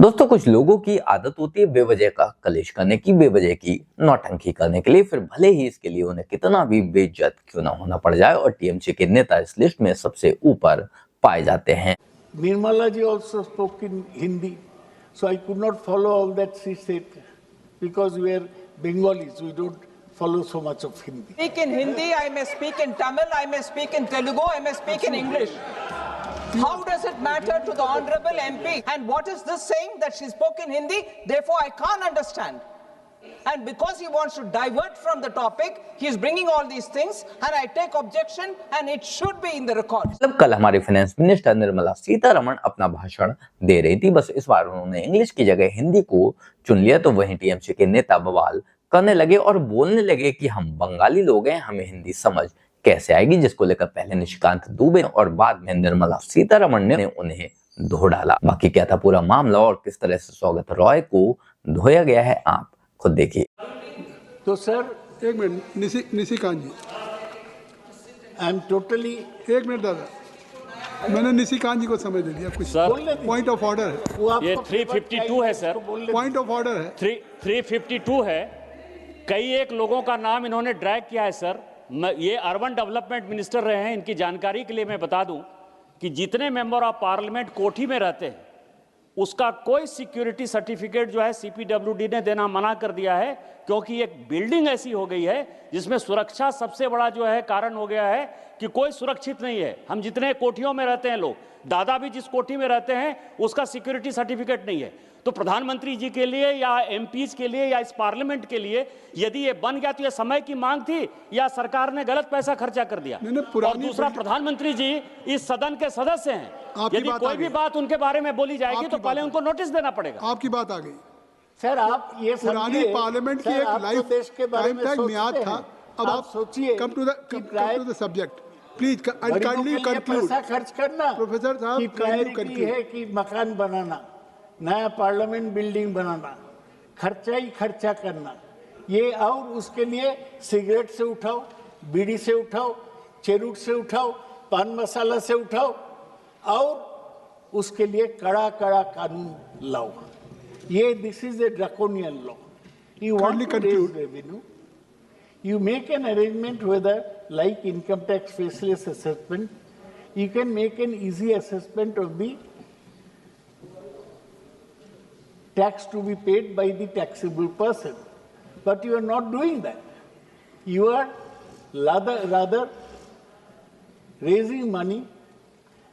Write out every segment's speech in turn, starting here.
दोस्तों कुछ लोगों की आदत होती है बेवजह का कलेश करने की, बेवजह की नौटंकी करने के लिए, फिर भले ही इसके लिए उन्हें कितना भी बेइज्जत क्यों ना होना पड़ जाए, और टीएमसी के नेता इस लिस्ट में सबसे ऊपर पाए जाते हैं। Nirmala ji also spoke in Hindi, so I could not follow all that she said because we are Bengalis, we don't follow so much of Hindi. Speak in Hindi, I may speak in Tamil, I may speak in Telugu, I may speak in English. How does it matter to the Honorable MP? And what is this saying that she spoke in Hindi? Therefore, I can't understand. And because he wants to divert from the topic, he is bringing all these things, and I take objection, and it should be in the records. मतलब कल हमारे finance minister Nirmala Sitharaman अपना भाषण दे रही थी, बस इस बार उन्होंने इंग्लिश की जगह हिंदी को चुन लिया, तो वहीं टीएमसी के नेता बवाल करने लगे और बोलने लगे कि हम बंगाली लोग हैं, हमें हिंदी समझ कैसे आएगी, जिसको लेकर पहले निशिकांत दुबे और बाद में निर्मला सीतारमण ने उन्हें धो डाला। बाकी क्या था पूरा मामला और किस तरह से सौगत रॉय को धोया गया है, आप खुद देखिए। तो सर एक minute Nishikant ji, I am totally एक मिनट दादा, मैंने निशिकांत जी को समझ दे दिया। कुछ पॉइंट ऑफ ऑर्डर है, ये 352 है सर, पॉइंट ऑफ ऑर्डर है, 352 है। कई एक लोगों का नाम इन्होंने ड्रैग किया है सर। ये अर्बन डेवलपमेंट मिनिस्टर रहे हैं, इनकी जानकारी के लिए मैं बता दूं कि जितने मेंबर ऑफ पार्लियामेंट कोठी में रहते हैं उसका कोई सिक्योरिटी सर्टिफिकेट जो है सीपीडब्ल्यूडी ने देना मना कर दिया है, क्योंकि एक बिल्डिंग ऐसी हो गई है जिसमें सुरक्षा सबसे बड़ा जो है कारण हो गया है कि कोई सुरक्षित नहीं है। हम जितने कोठियों में रहते हैं लोग, दादा भी जिस कोठी में रहते हैं उसका सिक्योरिटी सर्टिफिकेट नहीं है। तो प्रधानमंत्री जी के लिए या एमपीज के लिए या इस पार्लियामेंट के लिए यदि ये बन गया तो ये समय की मांग थी या सरकार ने गलत पैसा खर्चा कर दिया। और दूसरा, प्रधाधानमंत्री जी इस सदन के सदस्य हैं, यदि कोई भी बात उनके बारे में बोली जाएगी तो पहले उनको नोटिस देना पड़ेगा। आपकी बात आ गई सर। आप ये पुरानी पार्लियामेंट की एक लाइफ टाइम तक मियाद था। अब आप सोचिए, come to the subject please, kindly conclude. पैसा खर्च करना प्रोफेसर साहब, प्रायोरिटी है कि मकान बनाना, नया पार्लियामेंट बिल्डिंग बनाना, खर्चा ही खर्चा करना ये, और उसके लिए सिगरेट से उठाओ, बीड़ी से उठाओ, चेरूट से उठाओ, पान मसाला से उठाओ, और उसके लिए कड़ा कड़ा कानून लाओ। ये this is a draconian law. You want to raise revenue, you make an arrangement whether, like income tax faceless assessment, you can make an easy assessment of the tax to be paid by the taxable person. But you are not doing that. You are rather raising money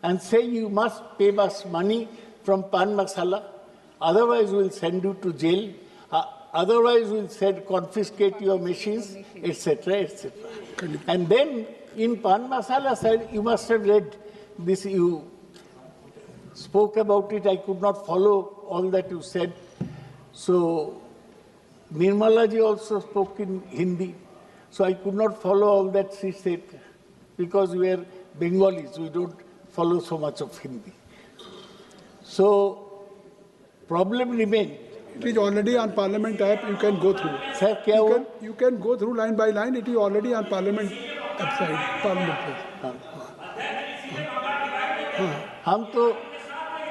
and saying you must pay us money from pan masala, otherwise we will send you to jail. Otherwise, we'll confiscate your machines, etc., etc. And then in Pan Masala side, you must have read this. You spoke about it. I could not follow all that you said. So Nirmala ji also spoke in Hindi, so I could not follow all that she said because we are Bengalis. We don't follow so much of Hindi. So problem remains. It is already on Parliament app. You can go through. Sir, क्या हुआ? You can go through line by line. It is already on Parliament website. Parliament page.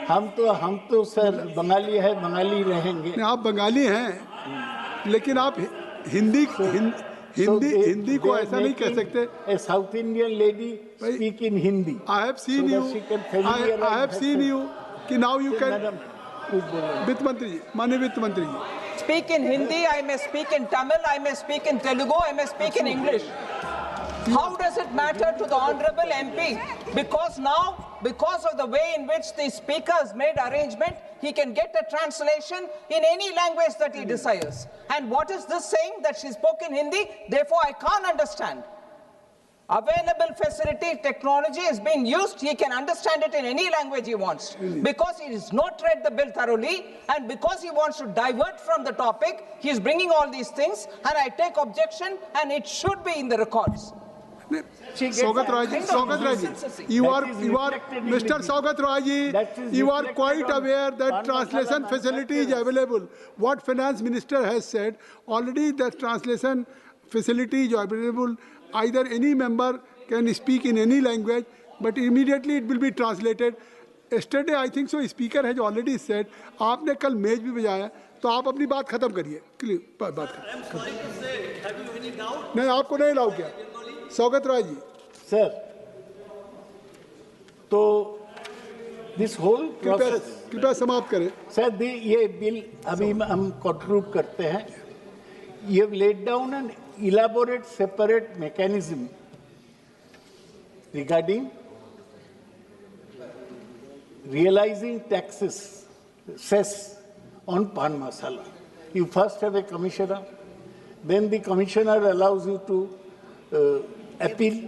हम तो sir Bengali है, बंगाली रहेंगे। नहीं, आप बंगाली हैं, लेकिन आप हिंदी को ऐसा नहीं कह सकते। A South Indian lady speak in Hindi. I have seen you. I have seen you. कि now you can. वित्त मंत्री जी, माननीय वित्त मंत्री जी, Speak in Hindi, I may speak in Tamil, I may speak in Telugu, I may speak in English. How does it matter to the Honorable MP? Because now, because of the way in which the speaker has made arrangement, he can get a translation in any language that he desires. And what is this saying that she spoke in Hindi? Therefore, I can't understand. Available facility, technology is being used. He can understand it in any language he wants. Because he has not read the bill thoroughly, and because he wants to divert from the topic, he is bringing all these things, and I take objection, and it should be in the records. Saugat Roy ji, you are Mr. Saugat Roy ji, you are quite aware that translation facility is available. What finance minister has said, already the translation facility is available. Either any member can speak in any language, but immediately it will be translated. yesterday I think so speaker has already said आपने कल मेज भी बजाया, तो आप अपनी बात खत्म करिए, क्लियर बात खत्म। नहीं, आपको नहीं अलाउ किया। सौगत रॉय जी। सर, तो दिस होल प्रोसेस, कृपया समाप्त करें। सर, ये बिल अभी हम कंक्लूड करते हैं। You have laid down an elaborate separate mechanism regarding realizing taxes, cess on pan masala. You first have a commissioner, then the commissioner allows you to appeal,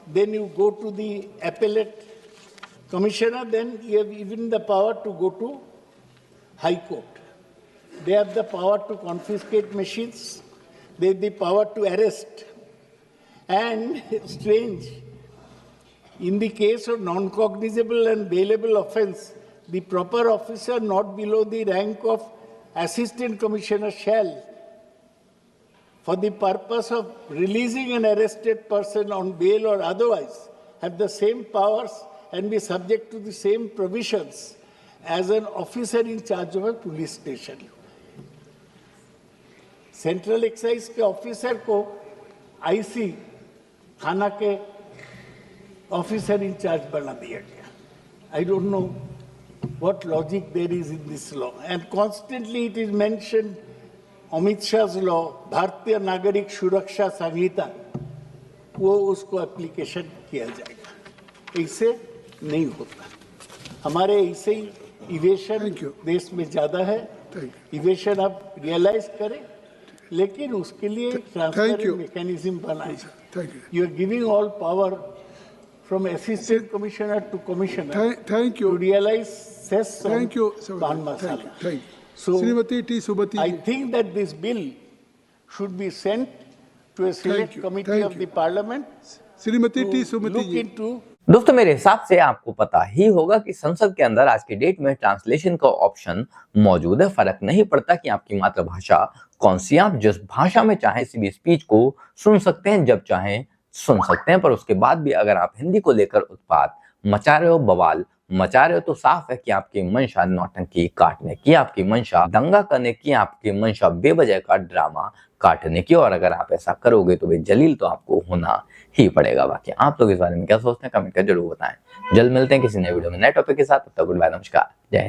then you go to the appellate commissioner, then you have even the power to go to High Court. They have the power to confiscate machines. They have the power to arrest. And strange, in the case of non-cognizable and bailable offence, the proper officer not below the rank of assistant commissioner shall, for the purpose of releasing an arrested person on bail or otherwise, have the same powers and be subject to the same provisions as an officer in charge of a police station. Central excise के officer को IC थाना के officer in charge बना दिया गया। I don't know what logic there is in this law, and constantly it is mentioned Amit Shah law, Bharatiya Nagarik सुरक्षा संहिता, वो उसको एप्लीकेशन किया जाएगा। ऐसे नहीं होता। हमारे ऐसे ही इवेशन देश में ज्यादा है। इवेशन आप रियलाइज करें, लेकिन उसके लिए ट्रांसपेरेंट मैकेनिज्म बनाए। You are giving all power from assistant commissioner to commissioner to realise cess on pan masala. So Shrimati T Sumati, I think that this bill should be sent to a select committee of the parliament Shrimati T to Sumati look ji. into। दोस्तों, मेरे हिसाब से आपको पता ही होगा कि संसद के अंदर आज की डेट में ट्रांसलेशन का ऑप्शन मौजूद है। फर्क नहीं पड़ता कि आपकी मातृभाषा कौन सी, आप जिस भाषा में चाहे किसी भी स्पीच को सुन सकते हैं, जब चाहें सुन सकते हैं। पर उसके बाद भी अगर आप हिंदी को लेकर उत्पात मचा रहे हो, बवाल मचा रहे हो, तो साफ है कि आपकी मंशा नौटंकी काटने की, आपकी मंशा दंगा करने की, आपकी मंशा बेवजह का ड्रामा काटने की। और अगर आप ऐसा करोगे तो भाई जलील तो आपको होना ही पड़ेगा। बाकी आप लोग इस बारे में क्या सोचते हैं, कमेंट कर जरूर बताएं। जल्द मिलते हैं किसी नए वीडियो में नए टॉपिक के साथ। तब तक गुड बाय, नमस्कार, जय हिंद।